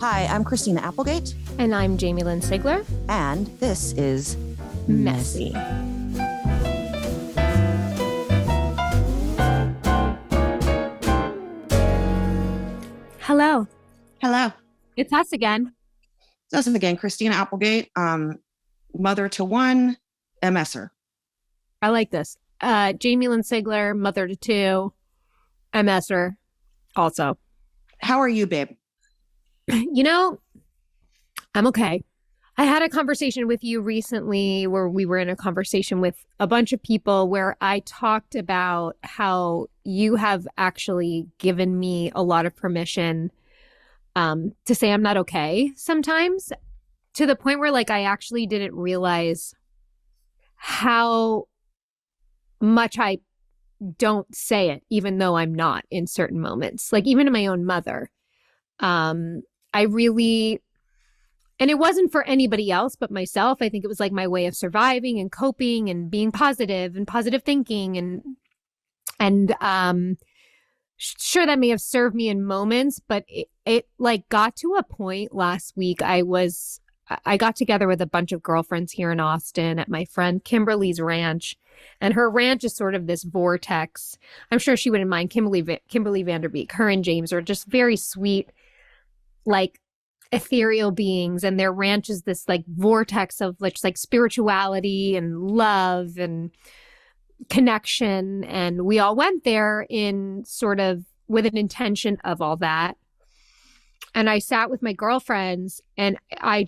Hi, I'm Christina Applegate. And I'm Jamie-Lynn Sigler. And this is Messy. Hello. Hello. It's us again. It's us again, Christina Applegate, mother to one, MSer. I like this. Jamie-Lynn Sigler, mother to two, MSer also. How are you, babe? You know, I'm okay. I had a conversation with you recently where we were in a conversation with a bunch of people where I talked about how you have actually given me a lot of permission to say I'm not okay sometimes, to the point where like I actually didn't realize how much I don't say it, even though I'm not in certain moments, like even to my own mother. I really, and it wasn't for anybody else but myself. I think it was like my way of surviving and coping and being positive and positive thinking. And sure, that may have served me in moments, but it like got to a point last week. I got together with a bunch of girlfriends here in Austin at my friend Kimberly's ranch. And her ranch is sort of this vortex. I'm sure she wouldn't mind. Kimberly Vanderbeek, her and James are just very sweet, like ethereal beings. And their ranch is this like vortex of like spirituality and love and connection. And we all went there in sort of with an intention of all that. And I sat with my girlfriends and I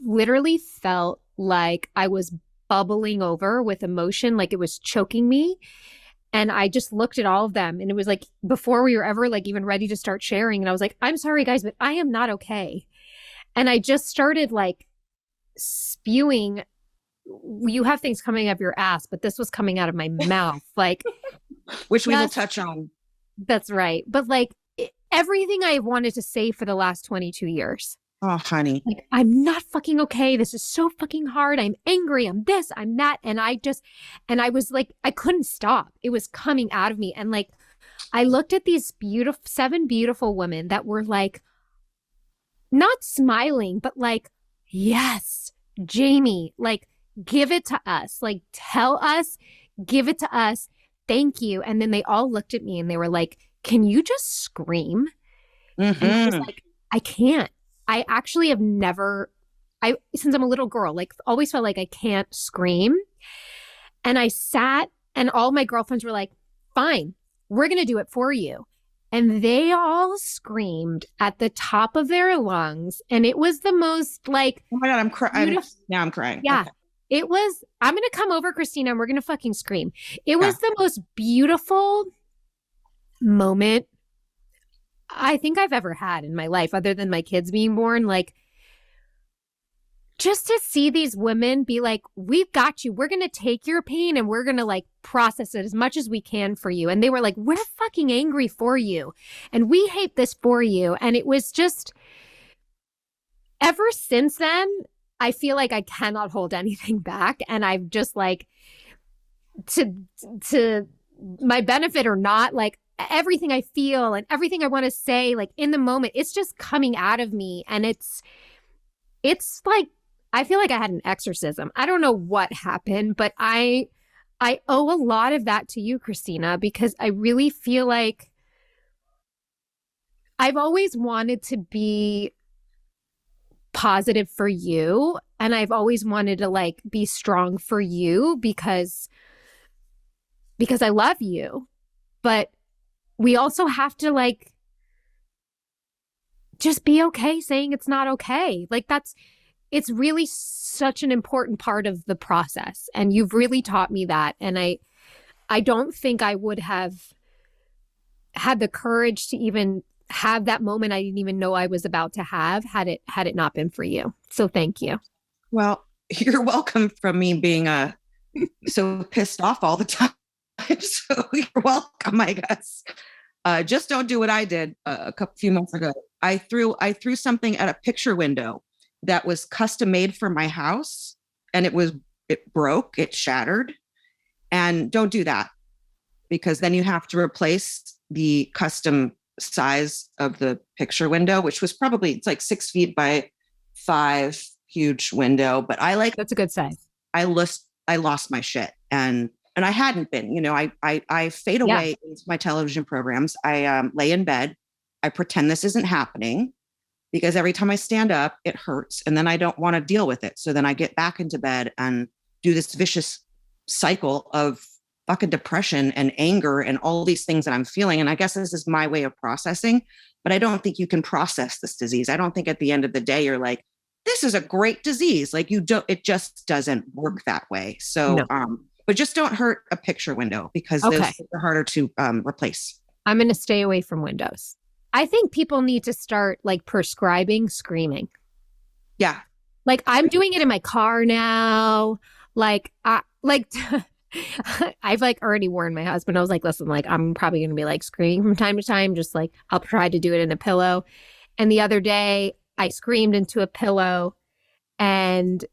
literally felt like I was bubbling over with emotion, like it was choking me. And I just looked at all of them and it was like before we were ever like even ready to start sharing. And I was like, I'm sorry guys, but I am not okay. And I just started like spewing, you have things coming up your ass, but this was coming out of my mouth, like, which we will touch on. That's right. But like everything I wanted to say for the last 22 years. Oh, honey. Like, I'm not fucking okay. This is so fucking hard. I'm angry. I'm this, I'm that. And I was like, I couldn't stop. It was coming out of me. And like, I looked at these seven beautiful women that were like, not smiling, but like, yes, Jamie, like, give it to us. Like, tell us, give it to us. Thank you. And then they all looked at me and they were like, can you just scream? Mm-hmm. And I was like, I can't. I actually have never, since I'm a little girl, like always felt like I can't scream. And I sat and all my girlfriends were like, fine, we're going to do it for you. And they all screamed at the top of their lungs. And it was the most like, oh my God, I'm crying. Now I'm crying. Yeah. Okay. It was, I'm going to come over, Christina, and we're going to fucking scream. It was the most beautiful moment I think I've ever had in my life, other than my kids being born. Like, just to see these women be like, we've got you. We're going to take your pain and we're going to like process it as much as we can for you. And they were like, we're fucking angry for you. And we hate this for you. And it was just, ever since then, I feel like I cannot hold anything back. And I've just like, to my benefit or not, like, everything I feel and everything I want to say, like in the moment, it's just coming out of me. And it's like, I feel like I had an exorcism. I don't know what happened, but I owe a lot of that to you, Christina, because I really feel like I've always wanted to be positive for you. And I've always wanted to like be strong for you because I love you. But we also have to like just be okay saying it's not okay. Like it's really such an important part of the process. And you've really taught me that. And I don't think I would have had the courage to even have that moment I didn't even know I was about to have had it not been for you. So thank you. Well, you're welcome from me being so pissed off all the time. So you're welcome, I guess. Just don't do what I did a few months ago. I threw something at a picture window that was custom made for my house, and it broke, it shattered. And don't do that, because then you have to replace the custom size of the picture window, which was probably, it's like 6 feet by 5, huge window. But That's a good size. I lost my shit. And I hadn't been, I fade away into my television programs. I lay in bed. I pretend this isn't happening because every time I stand up, it hurts. And then I don't want to deal with it. So then I get back into bed and do this vicious cycle of fucking depression and anger and all these things that I'm feeling. And I guess this is my way of processing, but I don't think you can process this disease. I don't think at the end of the day, you're like, this is a great disease. Like it just doesn't work that way. So, No. But just don't hurt a picture window because those are harder to replace. I'm going to stay away from windows. I think people need to start like prescribing screaming. Yeah. Like I'm doing it in my car now. Like, I've like already warned my husband. I was like, listen, like I'm probably going to be like screaming from time to time. Just like I'll try to do it in a pillow. And the other day I screamed into a pillow and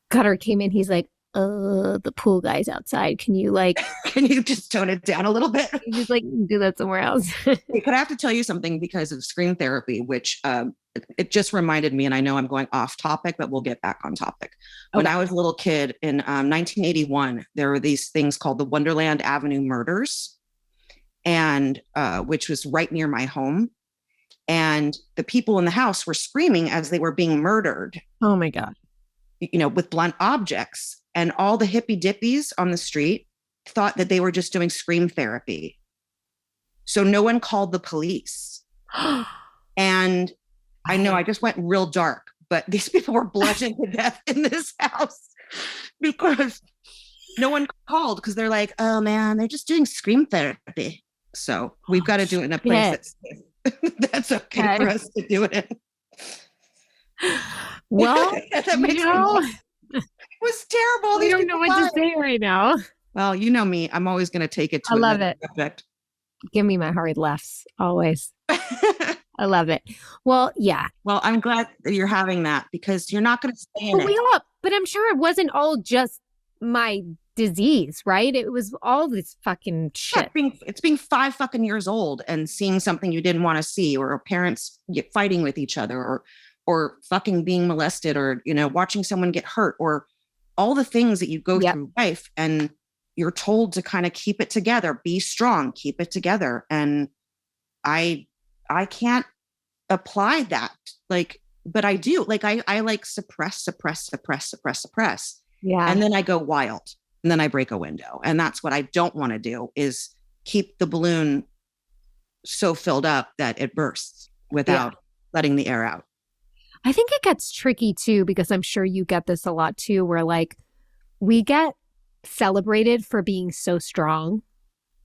Cutter came in. He's like, the pool guy's outside. Can you just tone it down a little bit? He's like, do that somewhere else. But I have to tell you something because of screen therapy, which it just reminded me, and I know I'm going off topic, but we'll get back on topic. When I was a little kid in 1981, there were these things called the Wonderland Avenue murders, and which was right near my home. And the people in the house were screaming as they were being murdered. Oh my God. With blunt objects. And all the hippy dippies on the street thought that they were just doing scream therapy. So no one called the police. And I know I just went real dark, but these people were bludgeoned to death in this house because no one called because they're like, oh man, they're just doing scream therapy. So we've got to do it in a place that's okay for us to do it in. Well, that makes it was terrible. I don't know what to say right now. Well, you know me. I'm always going to take it to I love it. Subject. Give me my hard laughs, always. I love it. Well, yeah. Well, I'm glad that you're having that because you're not going to stay in it. But I'm sure it wasn't all just my disease, right? It was all this fucking shit. It's being 5 fucking years old and seeing something you didn't want to see, or parents fighting with each other, or fucking being molested, or, watching someone get hurt, or all the things that you go through life, and you're told to kind of keep it together, be strong, keep it together. And I can't apply that. But I do, I suppress. Yeah. And then I go wild, and then I break a window. And that's what I don't want to do, is keep the balloon so filled up that it bursts without letting the air out. I think it gets tricky too, because I'm sure you get this a lot too, where we get celebrated for being so strong.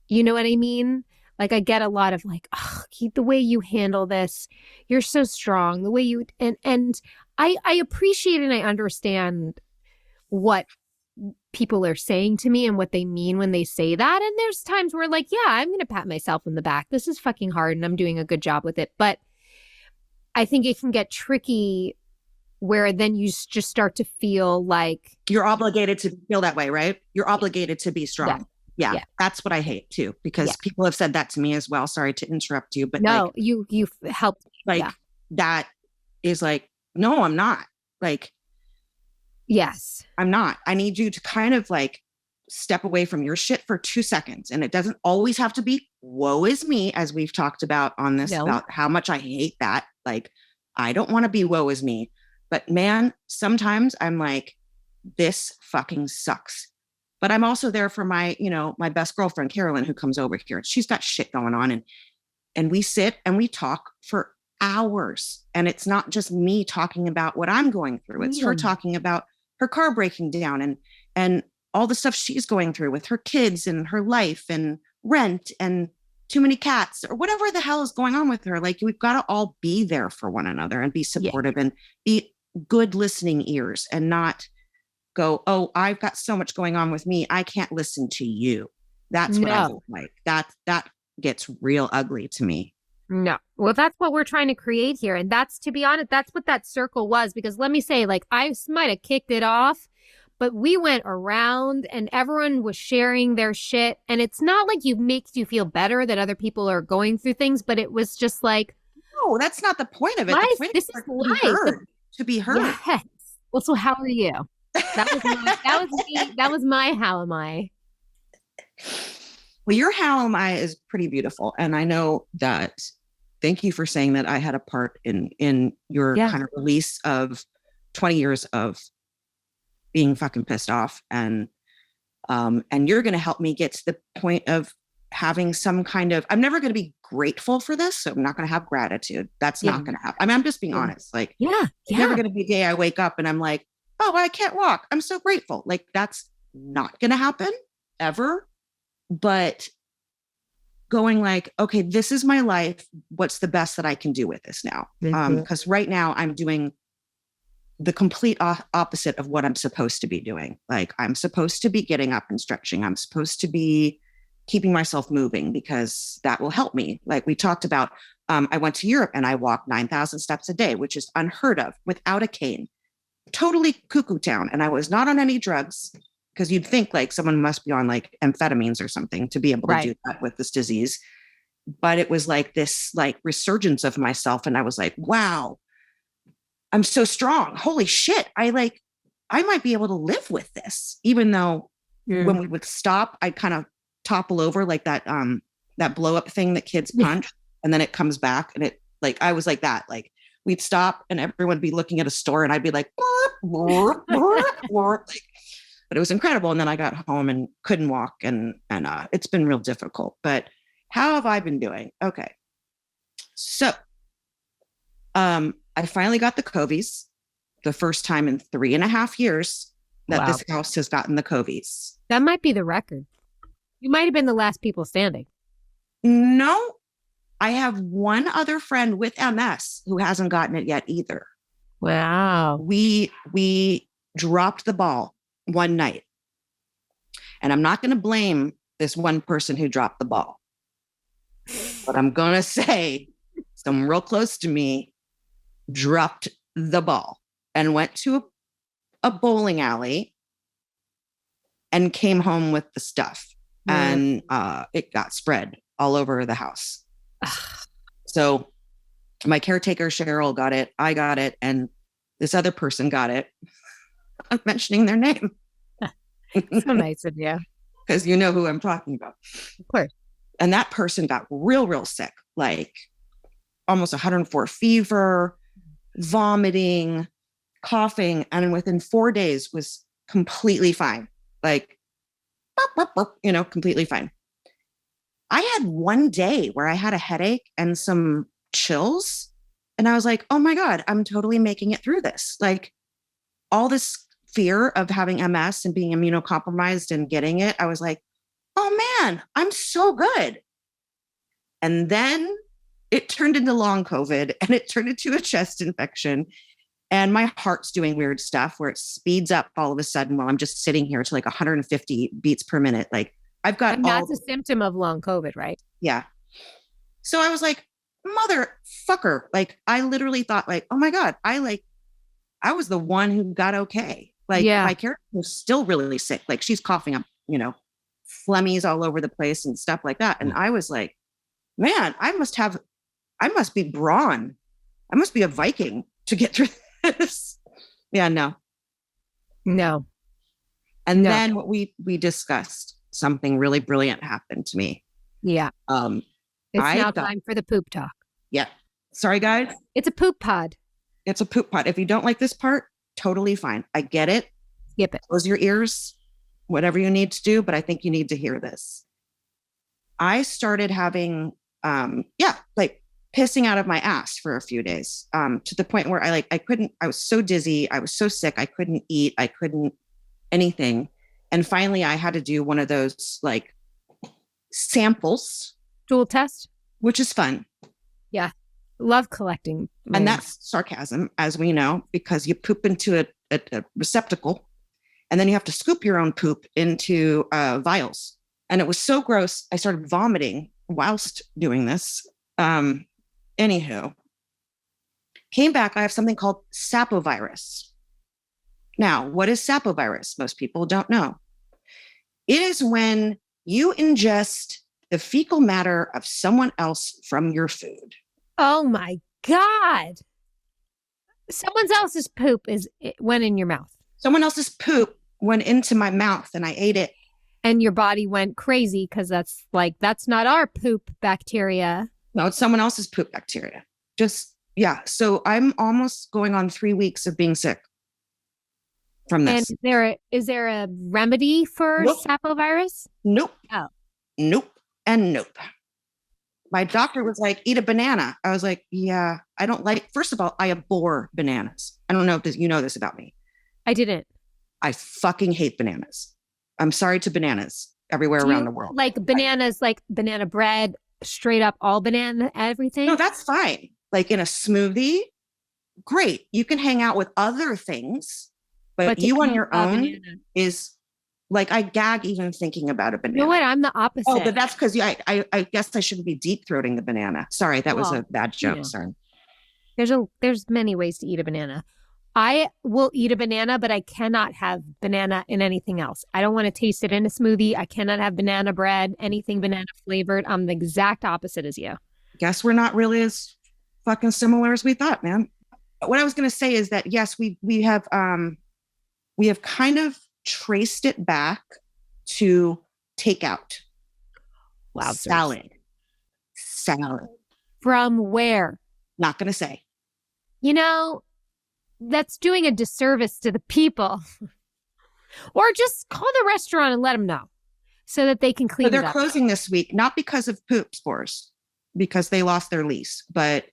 You know what I mean? I get a lot of keep the way you handle this. You're so strong. The way you, and I appreciate and I understand what people are saying to me and what they mean when they say that. And there's times where I'm going to pat myself on the back. This is fucking hard and I'm doing a good job with it. But I think it can get tricky where then you just start to feel like you're obligated to feel that way, right? You're obligated to be strong. Yeah. That's what I hate too, because people have said that to me as well. Sorry to interrupt you, but no, you've helped. That is no, I'm not. Yes, I'm not. I need you to kind of step away from your shit for 2 seconds. And it doesn't always have to be woe is me, as we've talked about on this, about how much I hate that. I don't want to be woe is me, but man, sometimes I'm this fucking sucks. But I'm also there for my, my best girlfriend, Carolyn, who comes over here. She's got shit going on. And we sit and we talk for hours. And it's not just me talking about what I'm going through. It's her talking about her car breaking down and all the stuff she's going through with her kids and her life and rent and too many cats or whatever the hell is going on with her. We've got to all be there for one another and be supportive and be good listening ears and not go, oh, I've got so much going on with me, I can't listen to you. That's what I don't like. That gets real ugly to me. No. Well, that's what we're trying to create here. And that's, to be honest, that's what that circle was. Because let me say, I might have kicked it off, but we went around and everyone was sharing their shit. And it's not like makes you feel better that other people are going through things, but it was just like, no, that's not the point of it. life, The point this is is to be life. heard. To be heard. Yes. Well, so how are you? That was me. That was my how am I? Well, your how am I is pretty beautiful. And I know that, thank you for saying that I had a part in your kind of release of 20 years of being fucking pissed off. And you're going to help me get to the point of having some kind of, I'm never going to be grateful for this. So I'm not going to have gratitude. That's not going to happen. I mean, I'm just being honest. Like, never going to be a day I wake up and I'm like, oh, I can't walk. I'm so grateful. Like, that's not going to happen ever. But going like, okay, this is my life. What's the best that I can do with this now? Because right now I'm doing the complete opposite of what I'm supposed to be doing. Like, I'm supposed to be getting up and stretching. I'm supposed to be keeping myself moving because that will help me. Like we talked about, I went to Europe and I walked 9,000 steps a day, which is unheard of without a cane. Totally cuckoo town. And I was not on any drugs, because you'd think like someone must be on like amphetamines or something to be able to do that with this disease. But it was like this like resurgence of myself. And I was like, wow, I'm so strong. Holy shit. I might be able to live with this, even though when we would stop, I'd kind of topple over like that blow up thing that kids punch. And then it comes back and it like, I was like that, like we'd stop and everyone would be looking at a store and I'd be like, like, but it was incredible. And then I got home and couldn't walk and it's been real difficult. But how have I been doing? Okay. So I finally got the Covies, the first time in 3.5 years that this house has gotten the Covies. That might be the record. You might have been the last people standing. No, I have one other friend with MS who hasn't gotten it yet either. Wow. We dropped the ball one night. And I'm not going to blame this one person who dropped the ball. But I'm going to say someone real close to me dropped the ball and went to a bowling alley and came home with the stuff. And it got spread all over the house. So my caretaker, Cheryl, got it. I got it. And this other person got it. I'm mentioning their name. So nice of you. Because you know who I'm talking about. Of course. And that person got real sick, like almost 104 fever, vomiting, coughing, and within 4 days was completely fine. Like, completely fine. I had one day where I had a headache and some chills. And I was like, oh my God, I'm totally making it through this. Like all this fear of having MS and being immunocompromised and getting it, I was like, oh man, I'm so good. And then it turned into long COVID and it turned into a chest infection. And my heart's doing weird stuff where it speeds up all of a sudden while I'm just sitting here to like 150 beats per minute. Like I've got, and that's a symptom of long COVID, right? Yeah. So I was like, motherfucker. Like I literally thought like, oh my God, I was the one who got okay. Like my character was still really sick. Like she's coughing up, phlegmies all over the place and stuff like that. And I was like, man, I must be brawn. I must be a Viking to get through this. Yeah, no. And then what we discussed, something really brilliant happened to me. Yeah. It's now time for the poop talk. Yeah. Sorry, guys. It's a poop pod. It's a poop pod. If you don't like this part, totally fine. I get it. Skip it. Close your ears, whatever you need to do, but I think you need to hear this. I started having, like pissing out of my ass for a few days, to the point where I was so dizzy. I was so sick. I couldn't eat. I couldn't anything. And finally I had to do one of those like samples. Stool test. Which is fun. Yeah. Love collecting. And that's sarcasm, as we know, because you poop into a receptacle and then you have to scoop your own poop into vials. And it was so gross. I started vomiting whilst doing this. Anywho, came back. I have something called sapovirus. Now, what is sapovirus? Most people don't know. It is when you ingest the fecal matter of someone else from your food. Oh my God. Someone else's poop went in your mouth. Someone else's poop went into my mouth and I ate it. And your body went crazy because that's not our poop bacteria. No, it's someone else's poop bacteria. Yeah. So I'm almost going on 3 weeks of being sick from this. And is there a remedy for sapovirus? Nope. Oh. Nope. And nope. My doctor was like, eat a banana. I was like, yeah, I don't like, first of all, I abhor bananas. I don't know if you know this about me. I didn't. I fucking hate bananas. I'm sorry to bananas everywhere around the world. Like bananas, like banana bread, straight up all banana, everything? No, that's fine. Like in a smoothie, great. You can hang out with other things, but you on your own is like, I gag even thinking about a banana. You know what? I'm the opposite. Oh, but that's because I guess I shouldn't be deep throating the banana. Sorry, that was a bad joke. Sorry. There's many ways to eat a banana. I will eat a banana, but I cannot have banana in anything else. I don't want to taste it in a smoothie. I cannot have banana bread, anything banana flavored. I'm the exact opposite as you. Guess we're not really as fucking similar as we thought, man. What I was going to say is that, yes, we have kind of traced it back to takeout. Wow. Salad. From where? Not going to say. You know, that's doing a disservice to the people. Or just call the restaurant and let them know so that they can clean it up. They're closing this week, not because of poop spores, because they lost their lease, but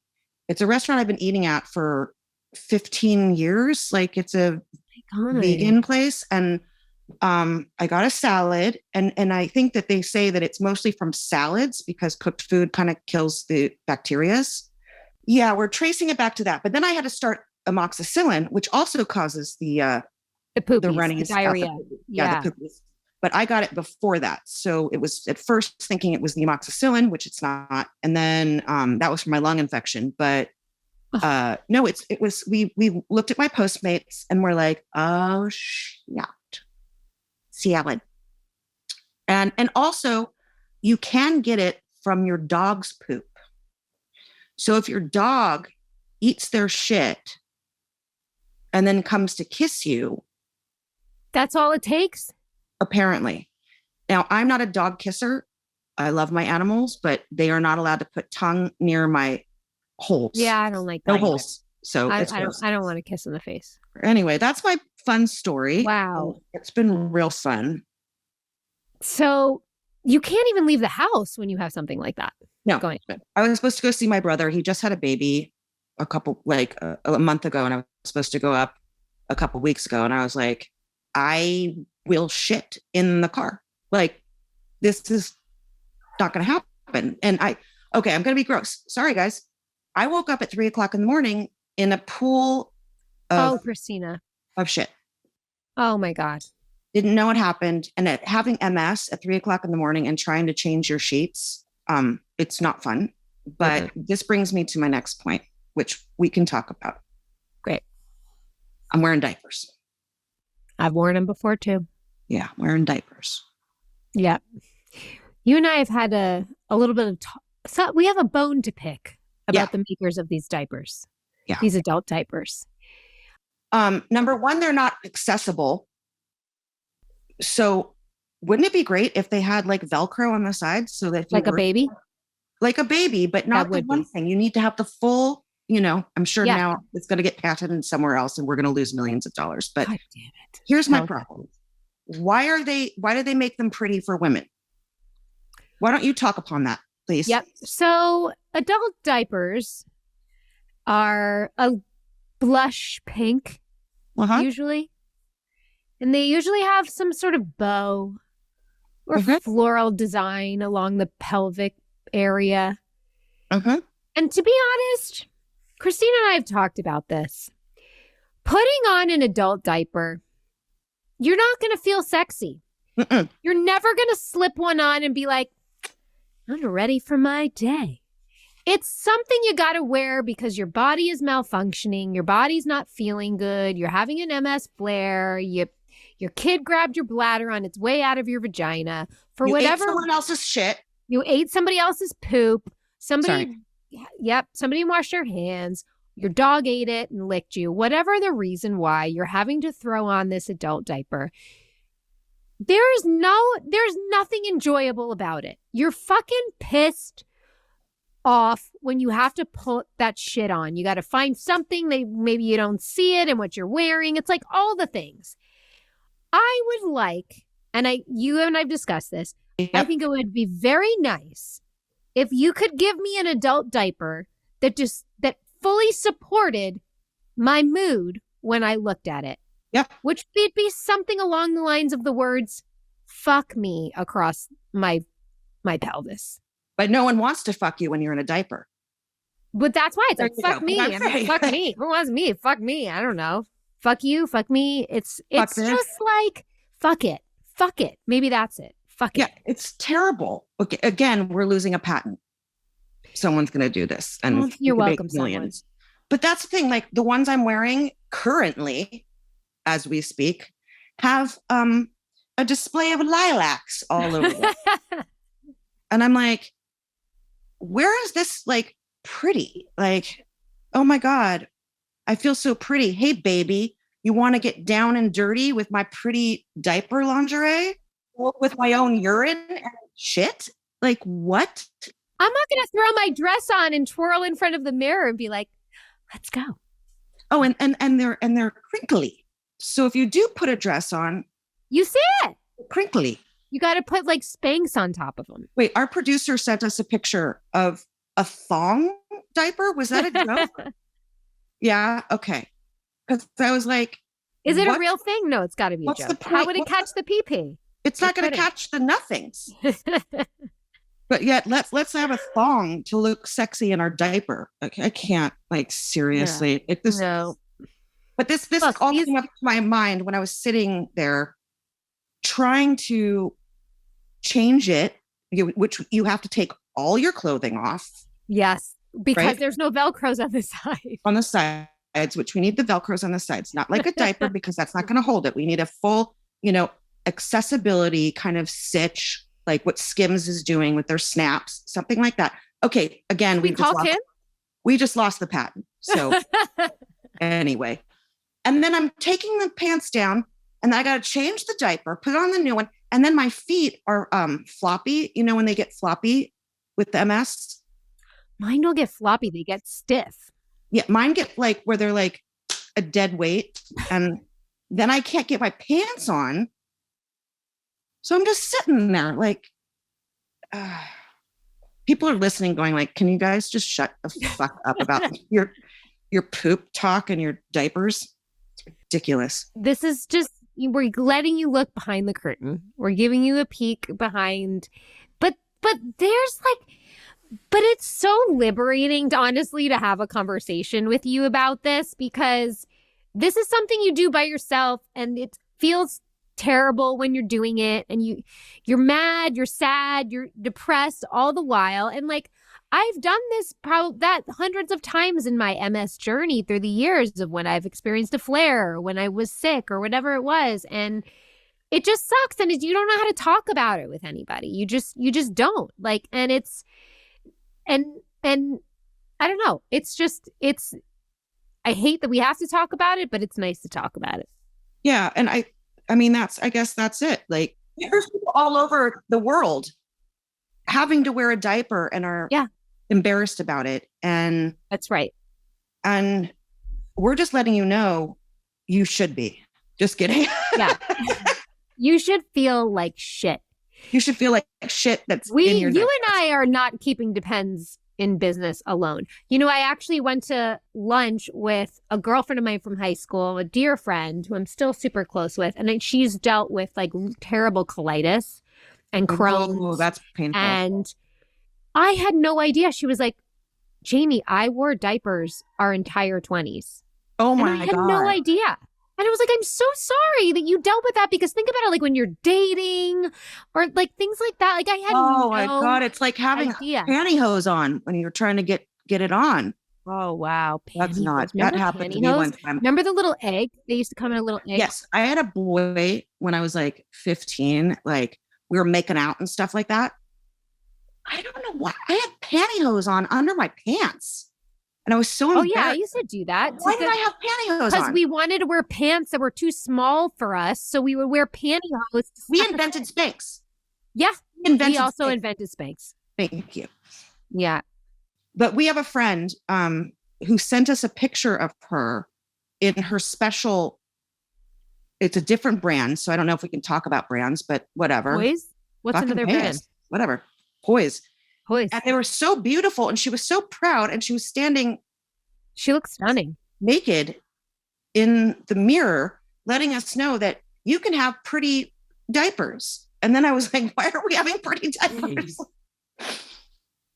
it's a restaurant I've been eating at for 15 years. Like it's a vegan place. And I got a salad and I think that they say that it's mostly from salads because cooked food kind of kills the bacterias. Yeah, we're tracing it back to that. But then I had to start amoxicillin, which also causes the running, the diarrhea. The poopies. But I got it before that. So it was at first thinking it was the amoxicillin, which it's not. And then that was from my lung infection. But no, it was, we looked at my Postmates and we're like, oh, shit. Salad. And also you can get it from your dog's poop. So if your dog eats their shit and then comes to kiss you. That's all it takes? Apparently. Now, I'm not a dog kisser. I love my animals, but they are not allowed to put tongue near my holes. Yeah, I don't like that. No holes. So I don't want to kiss in the face. Anyway, that's my fun story. Wow. It's been real fun. So you can't even leave the house when you have something like that. No, I was supposed to go see my brother. He just had a baby a month ago, and I was supposed to go up a couple weeks ago. And I was like, I will shit in the car. Like, this is not going to happen. And I'm going to be gross. Sorry, guys. I woke up at 3:00 in the morning in a pool of, Christina, of shit. Oh my God. Didn't know what happened. And having MS at 3:00 in the morning and trying to change your sheets, it's not fun. But this brings me to my next point, which we can talk about. Great. I'm wearing diapers. I've worn them before too. Yeah, wearing diapers. Yeah. You and I have had a little bit of so we have a bone to pick about the makers of these diapers. Yeah. These adult diapers. Number one, they're not accessible. So wouldn't it be great if they had like Velcro on the side so that like a baby? Like a baby, but not the one thing. You need to have the full, I'm sure now it's going to get patented somewhere else and we're going to lose millions of dollars. But God damn it. Here's my problem. Why do they make them pretty for women? Why don't you talk upon that, please? Yep. So adult diapers are a blush pink, usually. And they usually have some sort of bow or floral design along the pelvic area. And to be honest, Christina and I have talked about this. Putting on an adult diaper, you're not going to feel sexy. You're never going to slip one on and be like, I'm ready for my day. It's something you got to wear because your body is malfunctioning. Your body's not feeling good. You're having an MS flare. Your kid grabbed your bladder on its way out of your vagina for You whatever. ate someone else's shit. You ate somebody else's poop. Somebody, Sorry. Yep, somebody washed their hands. Your dog ate it and licked you. Whatever the reason why you're having to throw on this adult diaper, there's nothing enjoyable about it. You're fucking pissed off when you have to put that shit on. You got to find something that maybe you don't see it and what you're wearing. It's like all the things. I would like, and you and I've discussed this, Yep. I think it would be very nice if you could give me an adult diaper that fully supported my mood when I looked at it. Yep. Which would be something along the lines of the words, fuck me across my pelvis. But no one wants to fuck you when you're in a diaper. But that's why it's like, There you fuck go. me. I'm I saying. mean, fuck me. Who wants me? Fuck me. I don't know. Fuck you. Fuck me. It's Fuck this. just like, fuck it. Fuck it. Maybe that's it. Fuck it. Yeah, it's terrible. Okay, again, we're losing a patent. Someone's going to do this. And Well, you you're can make welcome, millions. But that's the thing. Like the ones I'm wearing currently, as we speak, have a display of lilacs all over them. And I'm like, where is this like pretty? Like, oh my God, I feel so pretty. Hey, baby, you want to get down and dirty with my pretty diaper lingerie? With my own urine and shit? Like, what? I'm not going to throw my dress on and twirl in front of the mirror and be like, let's go. Oh, and they're crinkly. So if you do put a dress on, You see it. crinkly. You got to put like Spanx on top of them. Wait, our producer sent us a picture of a thong diaper. Was that a joke? Yeah. Okay. Because I was like, Is it a what? real thing? No, it's got to be a What's the joke. How point? would it catch the pee-pee? It's not It going to couldn't. catch the nothings. But yet, let's have a thong to look sexy in our diaper. I can't. Like seriously, No. But this Look, all these- came up to my mind when I was sitting there trying to change it, which you have to take all your clothing off Yes, because Right? there's no Velcros on the side. on the sides, which we need the Velcros on the sides, not like a diaper because that's not going to hold it. We need a full, accessibility kind of stitch, like what Skims is doing with their snaps, something like that. Okay, again, We call Kim? we just lost the patent. So anyway, and then I'm taking the pants down and then I got to change the diaper, put on the new one. And then my feet are floppy, when they get floppy with the MS. Mine don't get floppy. They get stiff. Yeah, mine get like where they're like a dead weight. And then I can't get my pants on. So I'm just sitting there like, people are listening going like, can you guys just shut the fuck up about your poop talk and your diapers? It's ridiculous. This is just, we're letting you look behind the curtain. We're giving you a peek behind, but there's like, but it's so liberating to honestly to have a conversation with you about this because this is something you do by yourself and it feels terrible when you're doing it and you're mad, you're sad, you're depressed all the while. And like, I've done this that hundreds of times in my MS journey through the years of when I've experienced a flare or when I was sick or whatever it was. And it just sucks. And you don't know how to talk about it with anybody. You just don't like, and it's, and I don't know. I hate that we have to talk about it, but it's nice to talk about it. Yeah. And I mean, I guess that's it. Like there's people all over the world having to wear a diaper and are embarrassed about it. And that's right. And we're just letting you know you should be. Just kidding. Yeah. You should feel like shit. You should feel like shit that's in your You and I are not keeping Depends in business alone. I actually went to lunch with a girlfriend of mine from high school, a dear friend who I'm still super close with. And she's dealt with like terrible colitis and Crohn's. Oh, that's painful. And I had no idea. She was like, Jamie, I wore diapers our entire 20s. Oh And my I had God. no idea. And I was like, I'm so sorry that you dealt with that, because think about it, like when you're dating or like things like that. Like I had Oh my God. It's like having idea. pantyhose on when you're trying to get it on. Oh, wow. That's not, Pantyhose. Remember that happened to me pantyhose? one time. Remember the little egg? They used to come in a little egg. Yes. I had a boy when I was like 15, like we were making out and stuff like that. I don't know why I had pantyhose on under my pants. And I was so Oh, embarrassed. yeah. I used to do that. Why did I have pantyhose Because on? we wanted to wear pants that were too small for us. So we would wear pantyhose. We invented Spanx. Yeah. We also Spanx. invented Spanx. Thank you. Yeah. But we have a friend who sent us a picture of her in her special. It's a different brand, so I don't know if we can talk about brands, but whatever. Poise? What's Fucking another pay brand? us. Whatever. Poise. Poise. And they were so beautiful, and she was so proud, and she was standing She looks stunning. naked in the mirror, letting us know that you can have pretty diapers. And then I was like, why are we having pretty diapers?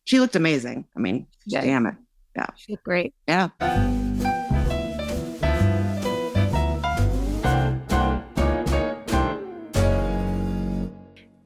She looked amazing. I mean, Yeah. damn it. Yeah. She looked great. Yeah.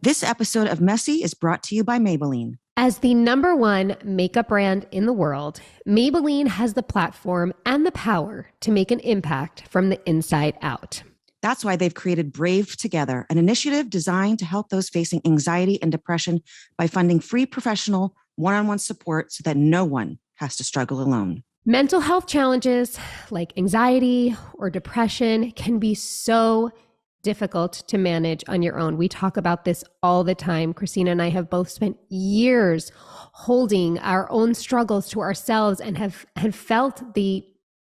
This episode of Messy is brought to you by Maybelline. As the #1 makeup brand in the world, Maybelline has the platform and the power to make an impact from the inside out. That's why they've created Brave Together, an initiative designed to help those facing anxiety and depression by funding free professional one-on-one support so that no one has to struggle alone. Mental health challenges like anxiety or depression can be so difficult to manage on your own. We talk about this all the time. Christina and I have both spent years holding our own struggles to ourselves and have felt the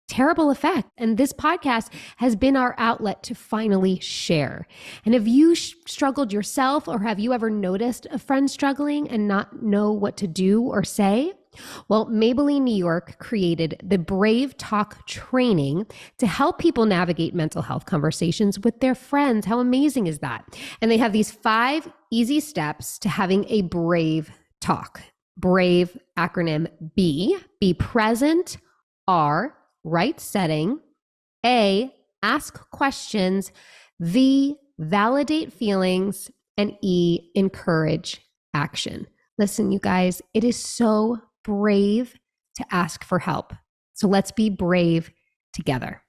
terrible effect. And this podcast has been our outlet to finally share. And have you struggled yourself, or have you ever noticed a friend struggling and not know what to do or say? Well, Maybelline New York created the Brave Talk training to help people navigate mental health conversations with their friends. How amazing is that? And they have these 5 easy steps to having a brave talk. Brave, acronym B, be present, R, right setting, A, ask questions, V, validate feelings, and E, encourage action. Listen, you guys, it is so brave to ask for help. So let's be brave together.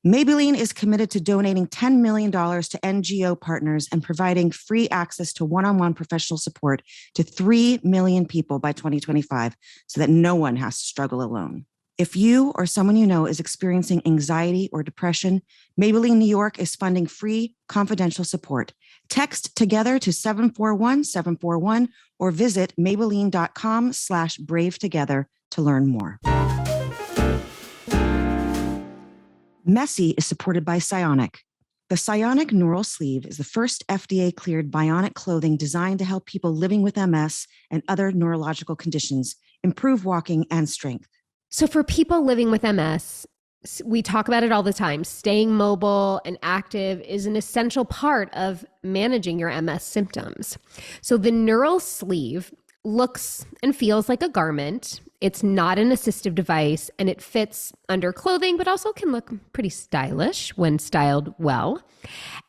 Maybelline is committed to donating $10 million to NGO partners and providing free access to one-on-one professional support to 3 million people by 2025 so that no one has to struggle alone. If you or someone you know is experiencing anxiety or depression, Maybelline New York is funding free confidential support. Text together to 741-741 or visit Maybelline.com/brave together to learn more. Messy is supported by Cionic. The Cionic neural sleeve is the first FDA-cleared bionic clothing designed to help people living with MS and other neurological conditions improve walking and strength. So for people living with MS, we talk about it all the time. Staying mobile and active is an essential part of managing your MS symptoms. So the neural sleeve looks and feels like a garment. It's not an assistive device, and it fits under clothing, but also can look pretty stylish when styled well.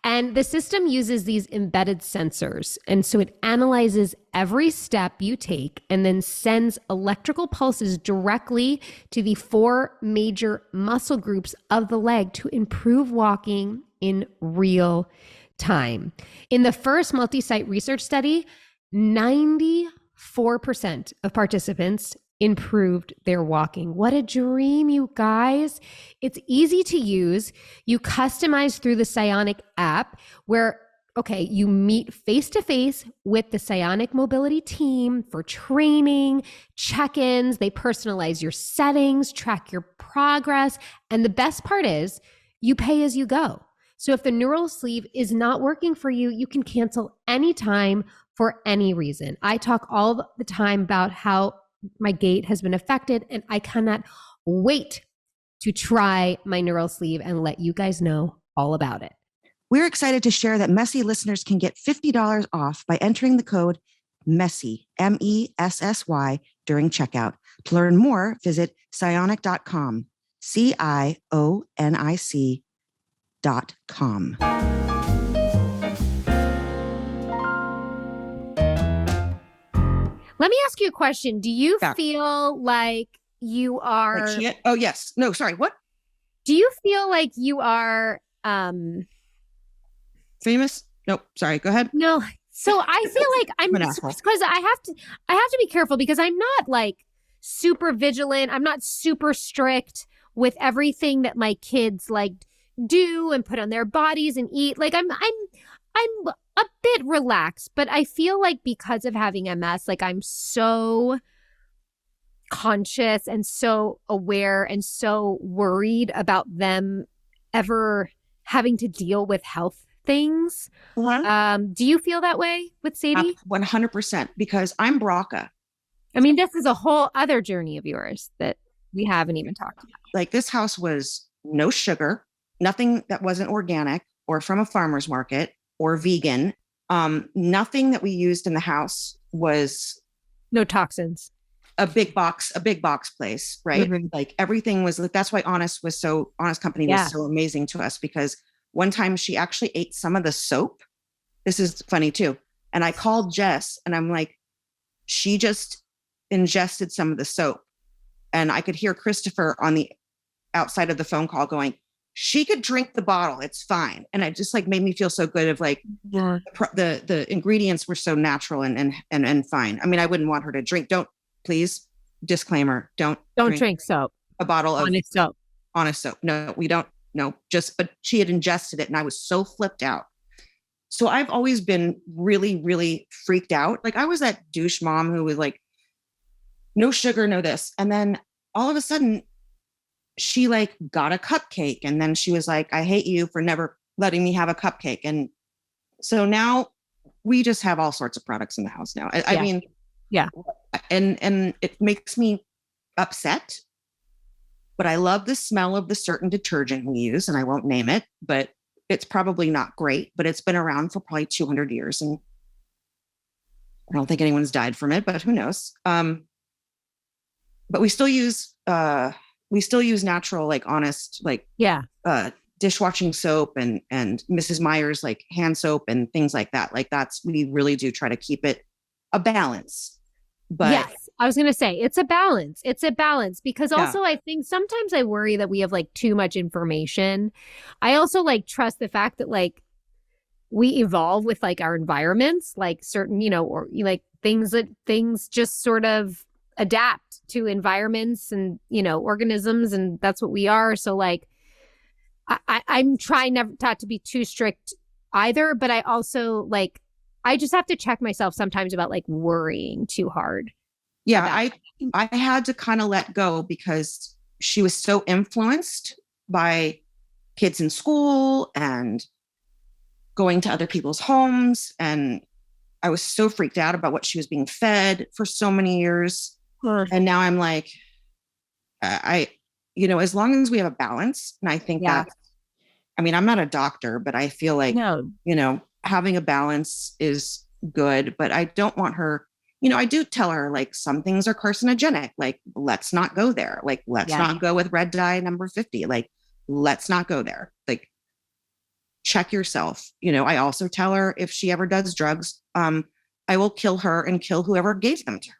And the system uses these embedded sensors. And so it analyzes every step you take and then sends electrical pulses directly to the 4 major muscle groups of the leg to improve walking in real time. In the first multi-site research study, 94% of participants improved their walking. What a dream, you guys. It's easy to use. You customize through the Cionic app where, you meet face-to-face with the Cionic mobility team for training, check-ins. They personalize your settings, track your progress. And the best part is you pay as you go. So if the neural sleeve is not working for you, you can cancel anytime for any reason. I talk all the time about how my gait has been affected, and I cannot wait to try my neural sleeve and let you guys know all about it. We're excited to share that Messy listeners can get $50 off by entering the code MESSY, MESSY, during checkout. To learn more, visit Cionic.com, CIONIC.com. ms.com. Let me ask you a question. Do you Yeah. feel like you are... Like shit? Oh, yes. No, sorry. What? Do you feel like you are... Famous? Nope. Sorry. Go ahead. No. So I feel like I'm... an asshole. Because I have to be careful because I'm not like super vigilant. I'm not super strict with everything that my kids like do and put on their bodies and eat. Like I'm a bit relaxed, but I feel like because of having MS, like I'm so conscious and so aware and so worried about them ever having to deal with health things. Do you feel that way with Sadie? 100%, because I'm BRCA. I mean, this is a whole other journey of yours that we haven't even talked about. Like this house was no sugar, nothing that wasn't organic or from a farmer's market or vegan. Nothing that we used in the house was no toxins. A big box place, right? Mm-hmm. Like everything was like, that's why Honest Company was so amazing to us, because one time she actually ate some of the soap. This is funny too. And I called Jess and I'm like, she just ingested some of the soap. And I could hear Christopher on the outside of the phone call going, she could drink the bottle. It's fine. And it just like made me feel so good of like the ingredients were so natural and fine. I mean, I wouldn't want her to drink. Don't, please, disclaimer, don't drink soap. A bottle of Honest soap. No, we don't. No, but she had ingested it and I was so flipped out. So I've always been really, really freaked out. Like I was that douche mom who was like, no sugar, no this. And then all of a sudden she like got a cupcake. And then she was like, I hate you for never letting me have a cupcake. And so now we just have all sorts of products in the house now. I mean, yeah. And it makes me upset, but I love the smell of the certain detergent we use, and I won't name it, but it's probably not great, but it's been around for probably 200 years. And I don't think anyone's died from it, but who knows? But we still use natural, like Honest, like dishwashing soap and Mrs. Meyer's like hand soap and things like that. Like we really do try to keep it a balance. But yes, I was going to say it's a balance. It's a balance because also I think sometimes I worry that we have like too much information. I also like trust the fact that like we evolve with like our environments, like certain, or like things just sort of adapt to environments and, organisms, and that's what we are. So like, I'm trying not to be too strict either, but I also like, I just have to check myself sometimes about like worrying too hard. Yeah, I had to kind of let go because she was so influenced by kids in school and going to other people's homes. And I was so freaked out about what she was being fed for so many years. And now I'm like, as long as we have a balance, and I think that, I mean, I'm not a doctor, but I feel like, having a balance is good, but I don't want her, I do tell her like some things are carcinogenic. Like, let's not go there. Like, let's not go with red dye number 50. Like, let's not go there. Like, check yourself. I also tell her if she ever does drugs, I will kill her and kill whoever gave them to her.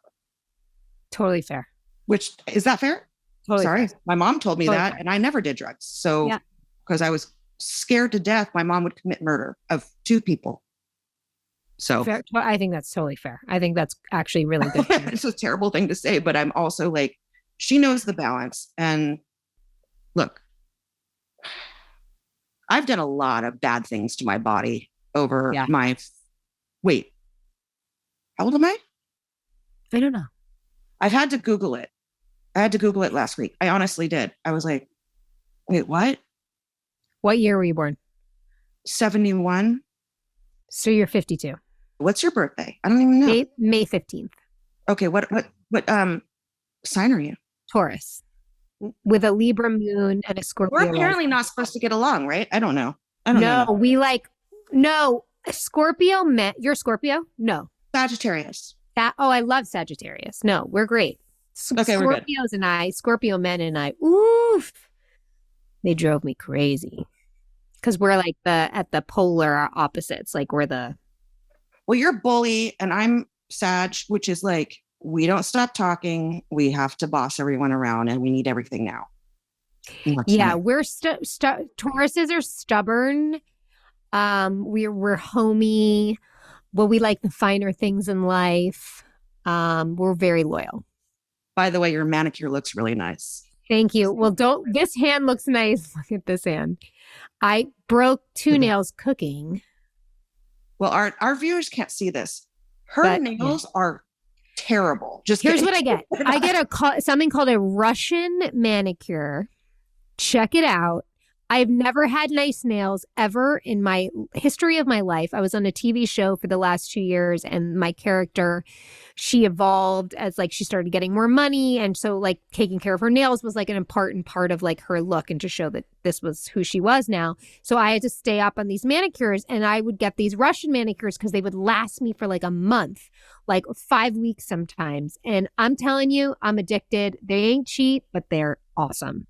Totally fair. Which, is that fair? Totally Sorry. fair. My mom told me Totally that fair. and I never did drugs. So, because I was scared to death, my mom would commit murder of 2 people. So fair. I think that's totally fair. I think that's actually really good. It's a terrible thing to say, but I'm also like, she knows the balance. And look, I've done a lot of bad things to my body over wait, how old am I? I don't know. I've had to Google it. I had to Google it last week. I honestly did. I was like, wait, what? What year were you born? 71. So you're 52. What's your birthday? I don't even know. May 15th. Okay. What sign are you? Taurus. With a Libra moon and a Scorpio. We're apparently not supposed to get along, right? I don't know. Scorpio met. You're Scorpio? No. Sagittarius. I love Sagittarius. No, we're great. Okay, we're good. Scorpios and I, Scorpio men and I, oof. They drove me crazy. Because we're like at the polar opposites. Like we're the Well, you're bully and I'm Sag, which is like, we don't stop talking. We have to boss everyone around and we need everything now. yeah, we're Tauruses are stubborn. We're homey. Well, we like the finer things in life. We're very loyal. By the way, your manicure looks really nice. Thank you. Well, don't, this hand looks nice. Look at this hand. I broke two nails cooking. Well, our viewers can't see this. Her nails are terrible. Just here's kidding. what I get. I get something called a Russian manicure. Check it out. I've never had nice nails ever in my history of my life. I was on a TV show for the last 2 years, and my character, she evolved as like she started getting more money. And so like taking care of her nails was like an important part of like her look and to show that this was who she was now. So I had to stay up on these manicures, and I would get these Russian manicures because they would last me for like a month, like 5 weeks sometimes. And I'm telling you, I'm addicted. They ain't cheap, but they're awesome.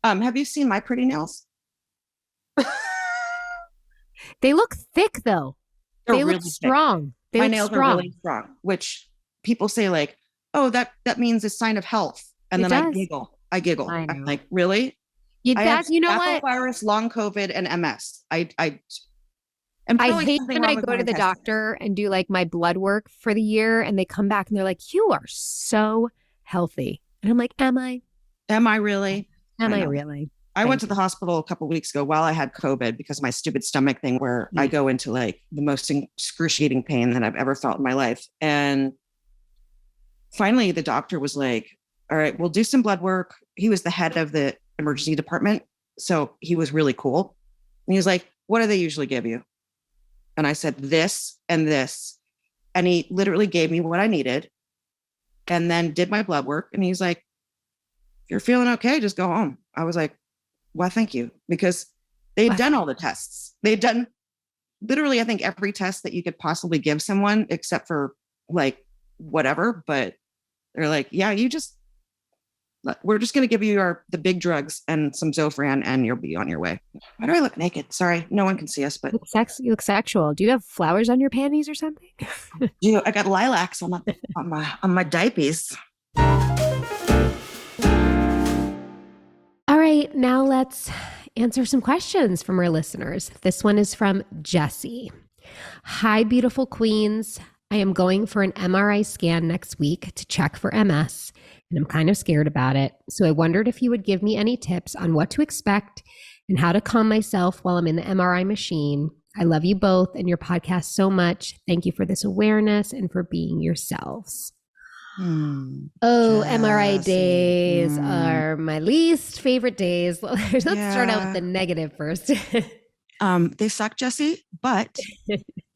Have you seen my pretty nails? They look thick though. They look strong. My nails are really strong, which people say like, oh, that means a sign of health. And then I giggle. I'm like, really? You know what? Virus, long COVID, and MS. I hate when I go to the doctor and do like my blood work for the year, and they come back and they're like, you are so healthy. And I'm like, am I? Am I really? Am I really? I went to the hospital a couple of weeks ago while I had COVID because of my stupid stomach thing where I go into like the most excruciating pain that I've ever felt in my life. And finally, the doctor was like, all right, we'll do some blood work. He was the head of the emergency department. So he was really cool. And he was like, what do they usually give you? And I said, this and this. And he literally gave me what I needed and then did my blood work. And he's like, if you're feeling okay, just go home. I was like, well, thank you. Because they'd done all the tests. They'd done literally, I think, every test that you could possibly give someone except for like whatever. But they're like, yeah, we're just going to give you the big drugs and some Zofran and you'll be on your way. Why do I look naked? Sorry, no one can see us, but you look sexual. Do you have flowers on your panties or something? I got lilacs on my diapers. All right, now let's answer some questions from our listeners. This one is from Jessie. Hi, beautiful queens. I am going for an MRI scan next week to check for MS, and I'm kind of scared about it. So I wondered if you would give me any tips on what to expect and how to calm myself while I'm in the MRI machine. I love you both and your podcast so much. Thank you for this awareness and for being yourselves. MRI days are my least favorite days. Let's start out with the negative first. They suck, Jessie, but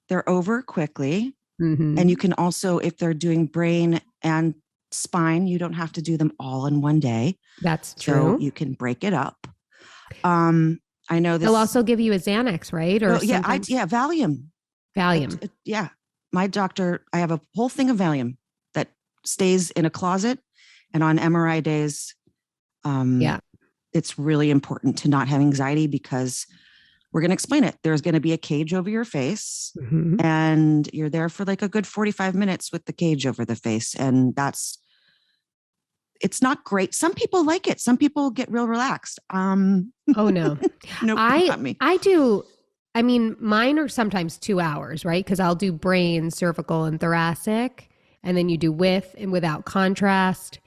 they're over quickly. Mm-hmm. And you can also, if they're doing brain and spine, you don't have to do them all in one day. That's true. So you can break it up. I know this. They'll also give you a Xanax, right? Or Valium. Valium. Yeah. My doctor, I have a whole thing of Valium that stays in a closet, and on MRI days, it's really important to not have anxiety because we're going to explain it. There's going to be a cage over your face, mm-hmm. and you're there for like a good 45 minutes with the cage over the face. And it's not great. Some people like it. Some people get real relaxed. Oh no, not me. I do. I mean, mine are sometimes 2 hours, right? Because I'll do brain, cervical, and thoracic. And then you do with and without contrast.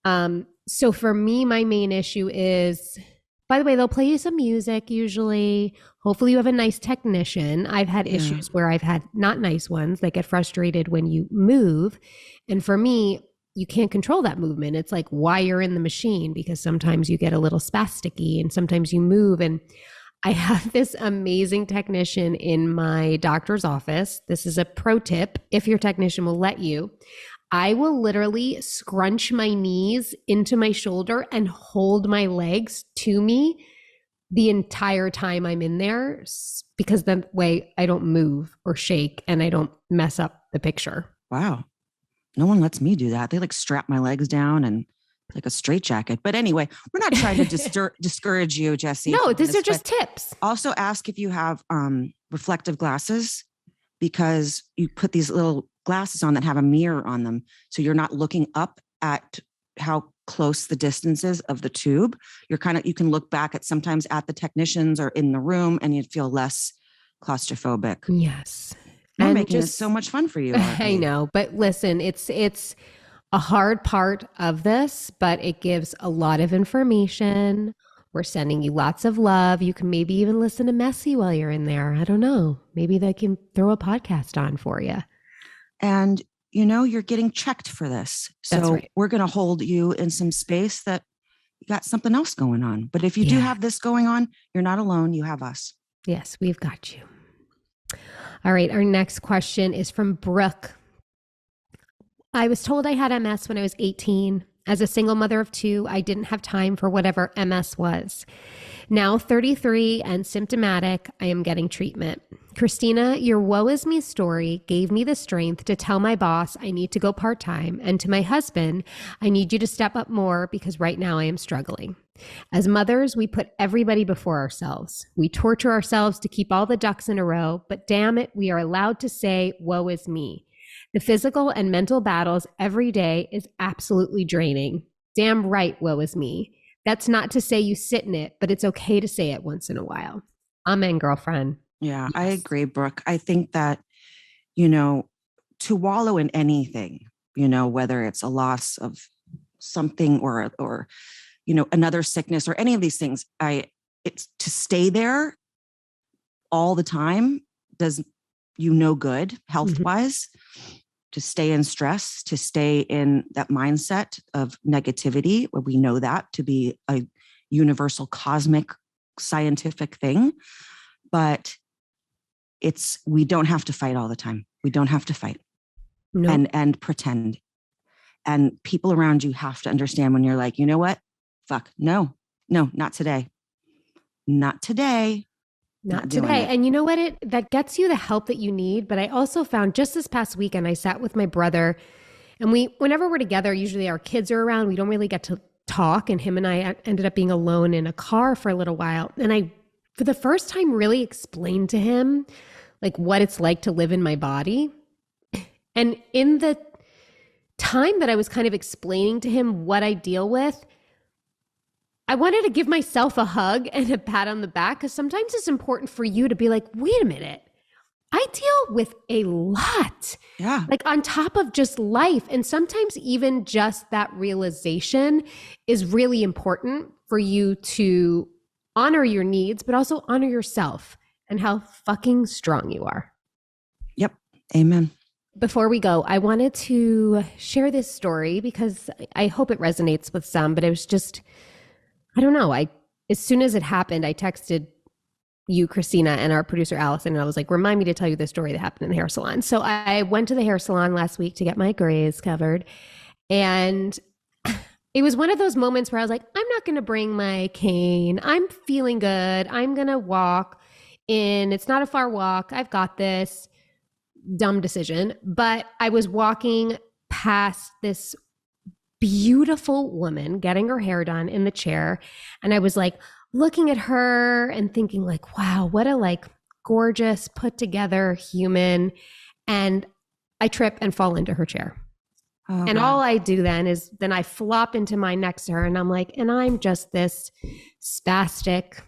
So for me, my main issue is, by the way, they'll play you some music usually. Hopefully you have a nice technician. I've had issues where I've had not nice ones. They get frustrated when you move. And for me, you can't control that movement. It's like why you're in the machine, because sometimes you get a little spasticky and sometimes you move. And I have this amazing technician in my doctor's office. This is a pro tip. If your technician will let you, I will literally scrunch my knees into my shoulder and hold my legs to me the entire time I'm in there, because that way I don't move or shake and I don't mess up the picture. Wow. No one lets me do that. They like strap my legs down and like a straitjacket. But anyway, we're not trying to discourage you, Jessie. No, these are just tips. Also ask if you have reflective glasses, because you put these little glasses on that have a mirror on them. So you're not looking up at how close the distance is of the tube. You can look back at sometimes at the technicians or in the room, and you'd feel less claustrophobic. Yes. We're making this so much fun for you. I know, but listen, it's a hard part of this, but it gives a lot of information. We're sending you lots of love. You can maybe even listen to Messy while you're in there. I don't know. Maybe they can throw a podcast on for you. And, you're getting checked for this. So we're going to hold you in some space that you got something else going on. But if you do have this going on, you're not alone. You have us. Yes, we've got you. All right. Our next question is from Brooke. I was told I had MS when I was 18. As a single mother of 2, I didn't have time for whatever MS was. Now 33 and symptomatic, I am getting treatment. Christina, your woe is me story gave me the strength to tell my boss I need to go part-time, and to my husband, I need you to step up more because right now I am struggling. As mothers, we put everybody before ourselves. We torture ourselves to keep all the ducks in a row, but damn it, we are allowed to say, woe is me. The physical and mental battles every day is absolutely draining. Damn right, woe is me. That's not to say you sit in it, but it's okay to say it once in a while. Amen, girlfriend. Yeah, yes. I agree, Brooke. I think that, to wallow in anything, whether it's a loss of something or another sickness or any of these things, it's to stay there all the time does no good health-wise. To stay in stress, to stay in that mindset of negativity, where we know that to be a universal cosmic scientific thing. But we don't have to fight all the time. We don't have to fight and pretend. And people around you have to understand when you're like, you know what? Fuck, no, not today. Not today. Not today. And you know what? That gets you the help that you need. But I also found just this past weekend, I sat with my brother, and whenever we're together, usually our kids are around. We don't really get to talk. And him and I ended up being alone in a car for a little while. And I, for the first time, really explained to him like what it's like to live in my body. And in the time that I was kind of explaining to him what I deal with, I wanted to give myself a hug and a pat on the back, because sometimes it's important for you to be like, wait a minute, I deal with a lot. Yeah. Like on top of just life. And sometimes even just that realization is really important for you to honor your needs, but also honor yourself and how fucking strong you are. Yep. Amen. Before we go, I wanted to share this story because I hope it resonates with some, but it was just, I don't know. As soon as it happened, I texted you, Christina, and our producer, Allison, and I was like, remind me to tell you the story that happened in the hair salon. So I went to the hair salon last week to get my grays covered. And it was one of those moments where I was like, I'm not going to bring my cane. I'm feeling good. I'm going to walk in. It's not a far walk. I've got this. Dumb decision. But I was walking past this beautiful woman getting her hair done in the chair. And I was like looking at her and thinking like, wow, what a like gorgeous, put together human. And I trip and fall into her chair. Oh, and all I do then is I flop into mine next to her, and I'm like, and I'm just this spastic,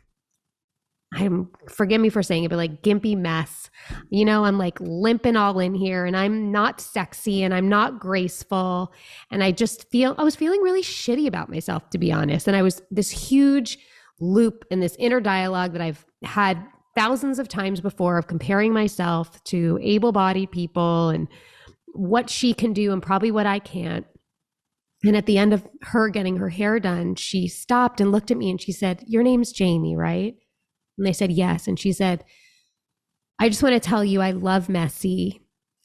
forgive me for saying it, but like gimpy mess. I'm like limping all in here, and I'm not sexy and I'm not graceful. And I was feeling really shitty about myself, to be honest. And I was this huge loop in this inner dialogue that I've had thousands of times before of comparing myself to able-bodied people and what she can do and probably what I can't. And at the end of her getting her hair done, she stopped and looked at me and she said, "Your name's Jamie, right?" And I said, "Yes." And she said, "I just want to tell you, I love Messy.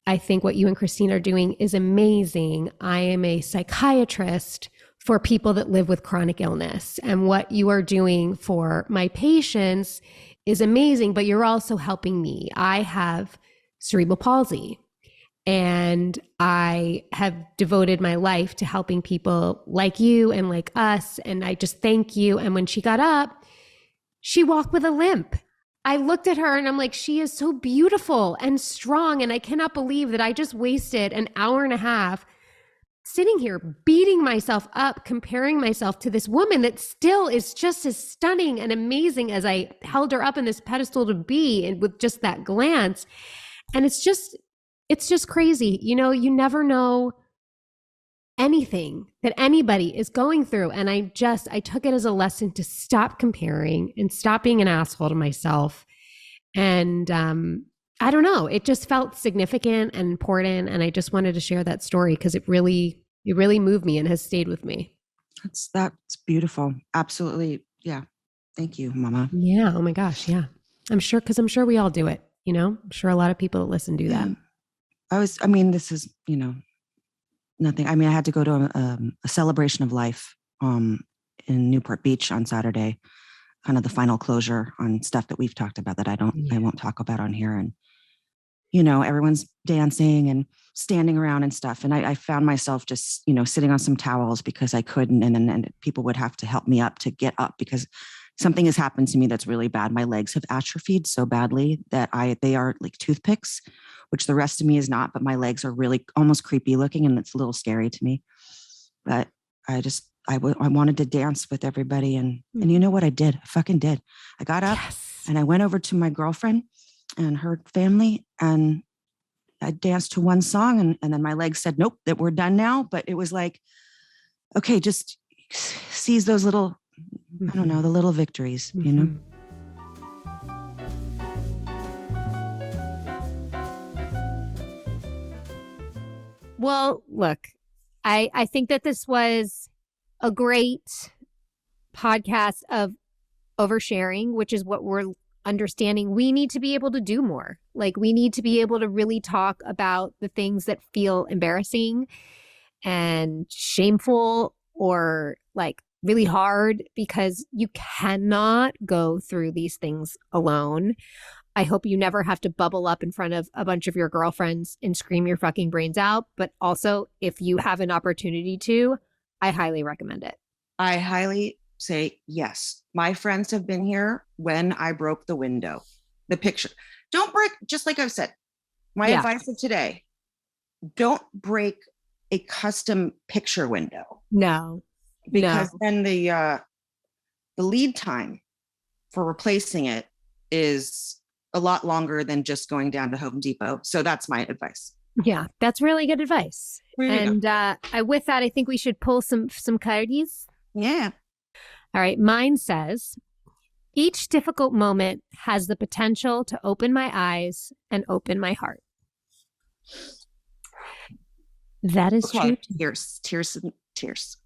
I think what you and Christina are doing is amazing. I am a psychiatrist for people that live with chronic illness. And what you are doing for my patients is amazing, but you're also helping me. I have cerebral palsy. And I have devoted my life to helping people like you and like us. And I just thank you. And when she got up, she walked with a limp. I looked at her and I'm like, she is so beautiful and strong. And I cannot believe that I just wasted an hour and a half sitting here beating myself up, comparing myself to this woman that still is just as stunning and amazing as I held her up in this pedestal to be, and with just that glance. And it's just crazy. You know, you never know anything that anybody is going through. And I took it as a lesson to stop comparing and stop being an asshole to myself. And I don't know, it just felt significant and important. And I just wanted to share that story because it really moved me and has stayed with me. That's beautiful. Absolutely. Yeah. Thank you, Mama. Yeah. Oh my gosh. Yeah. I'm sure we all do it. You know, I'm sure a lot of people that listen do that. This is, nothing. I had to go to a celebration of life in Newport Beach on Saturday, kind of the final closure on stuff that we've talked about that I won't talk about on here. And, everyone's dancing and standing around and stuff. And I found myself just, sitting on some towels because I couldn't. And then people would have to help me up to get up because something has happened to me that's really bad. My legs have atrophied so badly that they are like toothpicks, which the rest of me is not, but my legs are really almost creepy looking and it's a little scary to me. But I wanted to dance with everybody. And you know what I did? I fucking did. I got up and I went over to my girlfriend and her family and I danced to one song and then my legs said, nope, that we're done now. But it was like, okay, just seize those little, I don't know, the little victories, Well, look, I think that this was a great podcast of oversharing, which is what we're understanding. We need to be able to do more. Like, we need to be able to really talk about the things that feel embarrassing and shameful or like really hard, because you cannot go through these things alone. I hope you never have to bubble up in front of a bunch of your girlfriends and scream your fucking brains out. But also, if you have an opportunity to, I highly recommend it. I highly say yes. My friends have been here when I broke the window. The picture. Don't break, just like I've said, my advice of today, don't break a custom picture window. No. Because then the lead time for replacing it is a lot longer than just going down to Home Depot. So that's my advice. Yeah, that's really good advice. And with that, I think we should pull some cards. Yeah. All right. Mine says, each difficult moment has the potential to open my eyes and open my heart. That is true. Tears.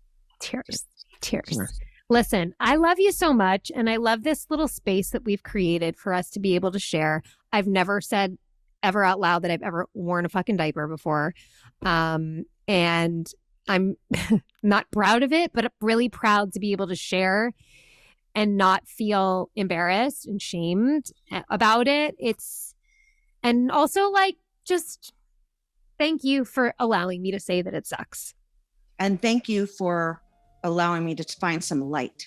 Listen, I love you so much. And I love this little space that we've created for us to be able to share. I've never said ever out loud that I've ever worn a fucking diaper before. And I'm not proud of it, but really proud to be able to share and not feel embarrassed and shamed about it. And also like, just thank you for allowing me to say that it sucks. And thank you for allowing me to find some light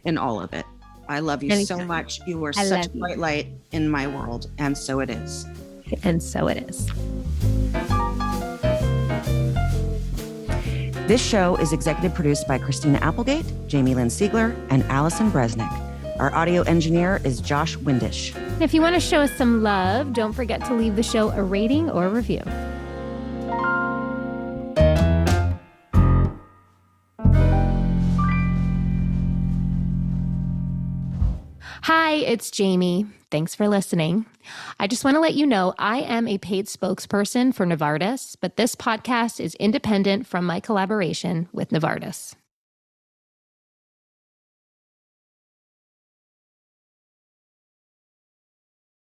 in all of it. I love you so much. You are such a bright light in my world. And so it is. And so it is. This show is executive produced by Christina Applegate, Jamie-Lynn Sigler, and Allison Bresnick. Our audio engineer is Josh Windish. And if you want to show us some love, don't forget to leave the show a rating or review. Hi, it's Jamie. Thanks for listening. I just want to let you know I am a paid spokesperson for Novartis, but this podcast is independent from my collaboration with Novartis.